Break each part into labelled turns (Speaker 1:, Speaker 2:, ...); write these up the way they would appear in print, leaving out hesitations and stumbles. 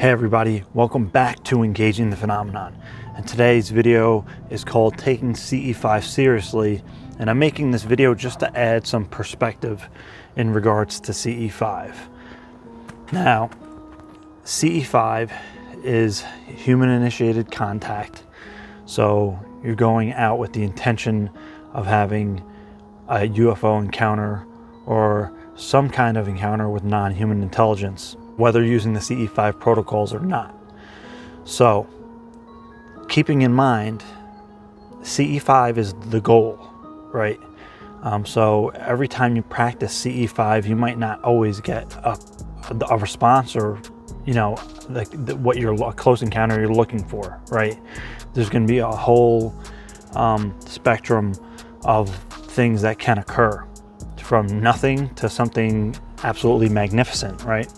Speaker 1: Hey everybody, welcome back to Engaging the Phenomenon. And today's video is called Taking CE-5 Seriously, and I'm making this video just to add some perspective in regards to CE-5. Now, CE-5 is human-initiated contact, so you're going out with the intention of having a UFO encounter or some kind of encounter with non-human intelligence, whether using the CE-5 protocols or not. So, keeping in mind, CE-5 is the goal, right? So every time you practice CE-5, you might not always get a response or, what a close encounter you're looking for, right? There's going to be a whole spectrum of things that can occur, from nothing to something absolutely magnificent, right?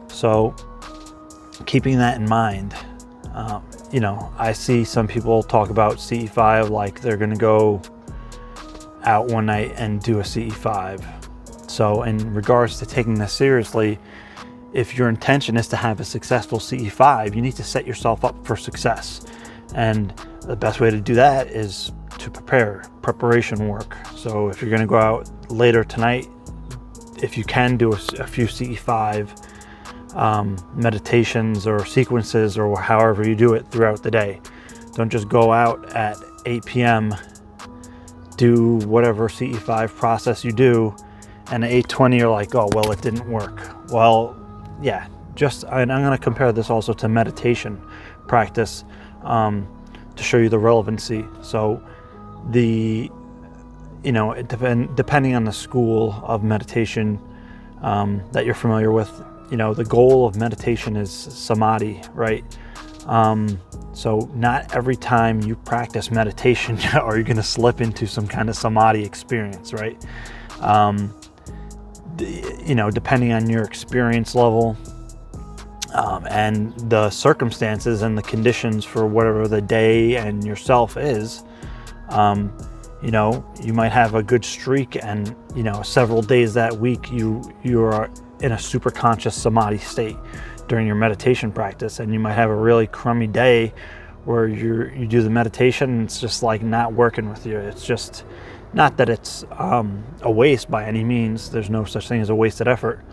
Speaker 1: So keeping that in mind, I see some people talk about CE-5 like they're going to go out one night and do a CE-5. So in regards to taking this seriously, if your intention is to have a successful CE-5, you need to set yourself up for success. And the best way to do that is to preparation work. So if you're going to go out later tonight, if you can do a few CE-5 meditations or sequences or however you do it throughout the day. Don't just go out at 8 p.m., do whatever CE-5 process you do, and at 8:20 you're like, oh, well, it didn't work. Well, yeah, and I'm going to compare this also to meditation practice to show you the relevancy. So depending on the school of meditation that you're familiar with, the goal of meditation is samadhi, right? So not every time you practice meditation are you going to slip into some kind of samadhi experience, right? Depending on your experience level and the circumstances and the conditions for whatever the day and yourself is, you might have a good streak and, several days that week you are in a super conscious samadhi state during your meditation practice, and you might have a really crummy day where you do the meditation and it's just like not working with you. It's just not that it's a waste by any means. There's no such thing as a wasted effort,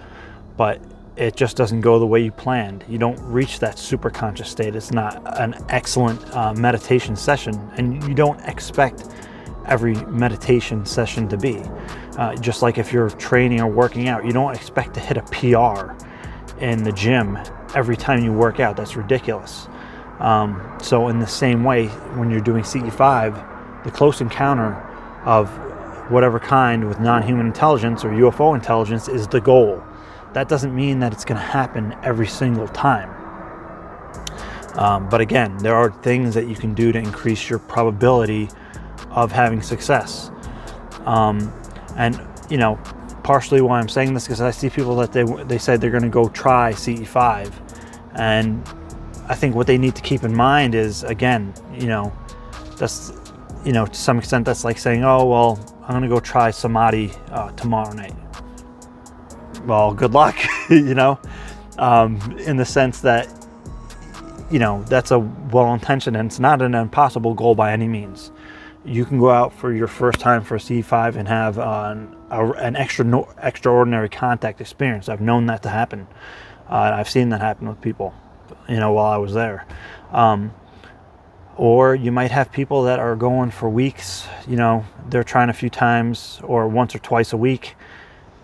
Speaker 1: but it just doesn't go the way you planned. You don't reach that super conscious state. It's not an excellent meditation session, and you don't expect every meditation session to be. Just like if you're training or working out, you don't expect to hit a PR in the gym every time you work out. That's ridiculous. So in the same way, when you're doing CE-5, the close encounter of whatever kind with non-human intelligence or UFO intelligence is the goal. That doesn't mean that it's going to happen every single time. But again, there are things that you can do to increase your probability of having success. Partially why I'm saying this because I see people that they said they're going to go try CE-5, and I think what they need to keep in mind is, again, that's, to some extent that's like saying, oh, well, I'm going to go try samadhi tomorrow night. Well, good luck, in the sense that, that's a well-intentioned and it's not an impossible goal by any means. You can go out for your first time for a CE-5 and have an extraordinary contact experience. I've known that to happen. I've seen that happen with people, while I was there. Or you might have people that are going for weeks. They're trying a few times or once or twice a week,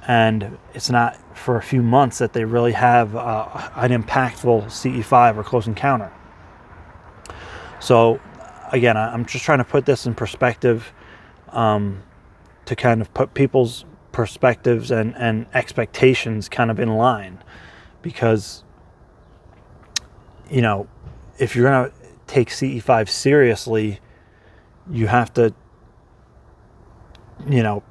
Speaker 1: and it's not for a few months that they really have an impactful CE-5 or close encounter. So again, I'm just trying to put this in perspective to kind of put people's perspectives and expectations kind of in line, because if you're going to take CE-5 seriously, you have to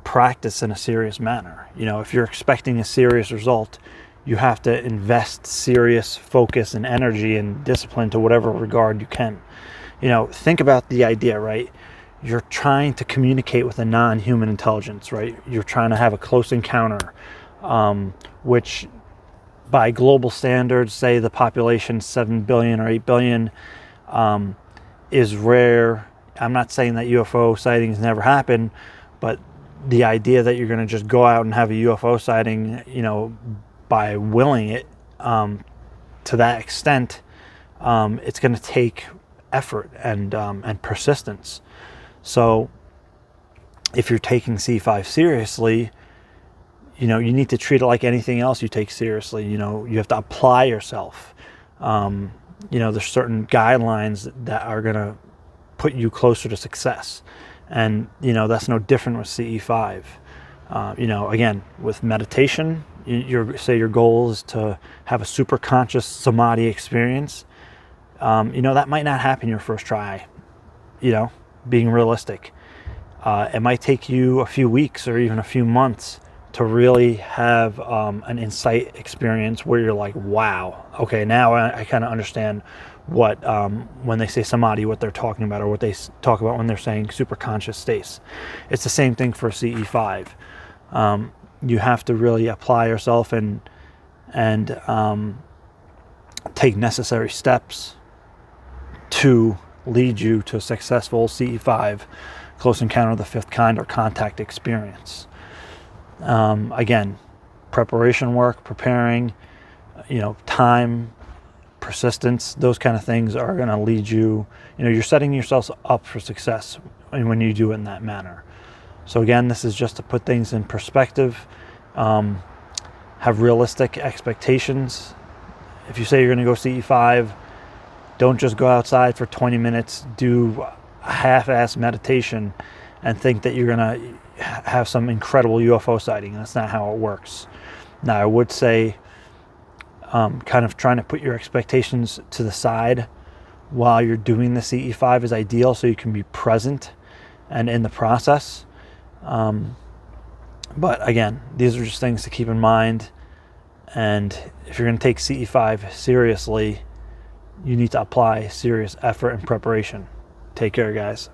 Speaker 1: practice in a serious manner. If you're expecting a serious result, you have to invest serious focus and energy and discipline to whatever regard you can. Think about the idea, right? You're trying to communicate with a non-human intelligence, right? You're trying to have a close encounter, which by global standards, say the population 7 billion or 8 billion, is rare. I'm not saying that UFO sightings never happen, but the idea that you're going to just go out and have a UFO sighting, by willing it to that extent, it's going to take effort and persistence. So if you're taking CE-5 seriously, you need to treat it like anything else you take seriously. You have to apply yourself. There's certain guidelines that are going to put you closer to success. And, that's no different with CE-5. Again, with meditation, say your goal is to have a super conscious samadhi experience. That might not happen your first try, being realistic. It might take you a few weeks or even a few months to really have an insight experience where you're like, wow, okay, now I kind of understand what, when they say samadhi, what they're talking about, or what they talk about when they're saying super conscious states. It's the same thing for CE-5. You have to really apply yourself and take necessary steps to lead you to a successful CE-5 close encounter of the fifth kind or contact experience. Again, preparation work, preparing, time, persistence, those kind of things are going to lead you, you're setting yourself up for success when you do it in that manner. So again, this is just to put things in perspective, have realistic expectations. If you say you're going to go CE-5, don't just go outside for 20 minutes, do a half-assed meditation and think that you're going to have some incredible UFO sighting. That's not how it works. Now, I would say kind of trying to put your expectations to the side while you're doing the CE-5 is ideal, so you can be present and in the process. But again, these are just things to keep in mind. And if you're going to take CE-5 seriously, you need to apply serious effort and preparation. Take care, guys.